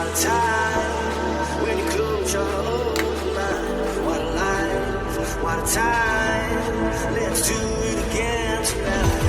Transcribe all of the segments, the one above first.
What a time when you close your open mind. What a life, what a time. Let's do it again tonight.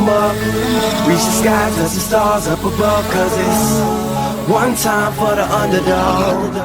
them up, reach the sky, touch the stars up above. Cause it's one time for the underdog,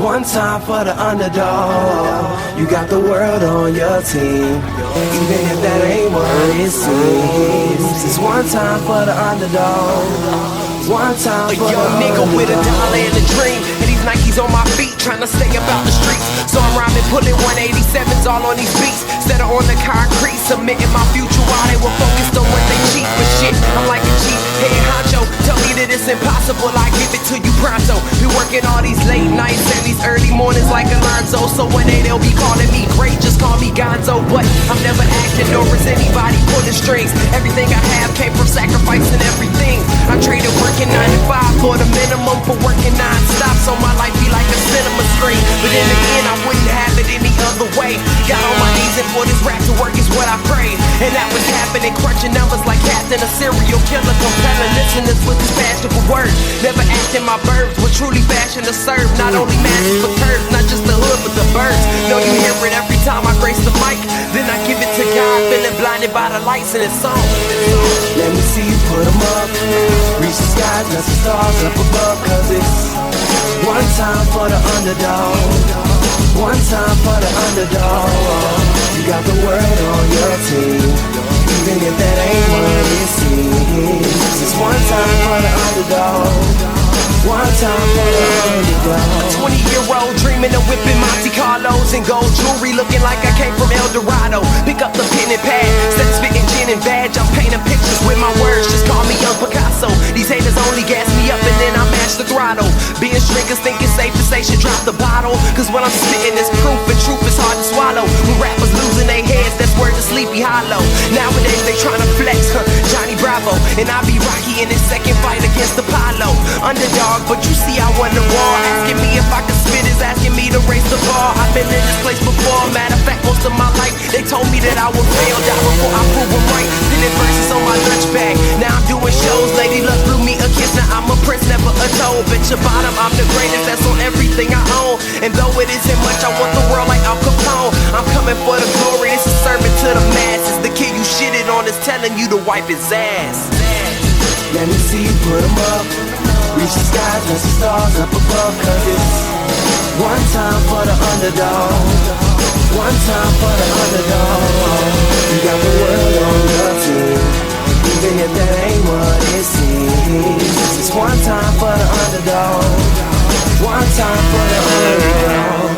one time for the underdog. You got the world on your team, even if that ain't what it seems. It's one time for the underdog, one time for the underdog. A young nigga with a dollar and a dream, and these Nikes on my feet, trying to stay about the streets. So I'm rhyming, pulling 187s all on these beats, instead of on the concrete, submitting my future while they were focused on what they cheat. But shit, I'm like a cheat head honcho, tell me that it's impossible, I give it to you pronto. Be working all these late nights and these early mornings like Alonzo. So one day they'll be calling me great, just call me Gonzo. But I'm never acting, nor is anybody pulling strings. Everything I have came from sacrificing everything. I traded working 9 to 5 for the minimum for working non-stop, so my life be like a cinema screen. But in the end I wouldn't have it any other way. Got on my knees and for this rap to work is what I prayed. And that was happening, crunching numbers like Captain, a serial killer, compelling listeners with his passion for words. Never acting my verbs, but truly fashion to serve. Not only masters but curves, not just the hood but the birds. Know you hear it every time I grace the mic, then I give it to God, feeling blinded by the lights in his song. Let me see you put them up, reach the sky, touch the stars up above. Cause it's one time for the underdog, one time for the underdog. You got the world on your team, even if that ain't what it seems. It's one time for the underdog, one time for the underdog. A 20-year-old dreaming of whipping Monte Carlos and gold jewelry, looking like I came from El Dorado. Pick up the pen and pad, instead of spitting gin and badge, I'm painting pictures with my words, just call me Young Picasso. These haters only gas me up and then I mash the throttle. Being drinkers think it's safe to say should drop the bottle, cause when I'm spitting it's proof and truth is hard to swallow. When rappers losing their heads, that's word to Sleepy Hollow. Nowadays they tryna flex, Johnny Bravo, and I be Rocky in his second fight against Apollo. Underdog, but you see I won the war. Asking me if I could spit is asking me to raise the bar. I've been in this place before, matter of fact most of my life they told me that I would fail, die before I prove them right. Pinning verses on my lunch bag, now I'm doing shows. Lady Luck blew me a kiss, now I'm a prince, never a toad. Bitch your bottom, I'm the greatest, that's on everything I own. And though it isn't much, I want the world like Al Capone. I'm coming for the glory, this is serving to the masses. The kid you shitted on is telling you to wipe his ass. Let me see you put them up, reach the sky, touch the stars up above. Cause it's one time for the underdog, one time for the underdog. You got the world on your team, even if that ain't what it seems. It's one time for the underdog, one time for the underdog.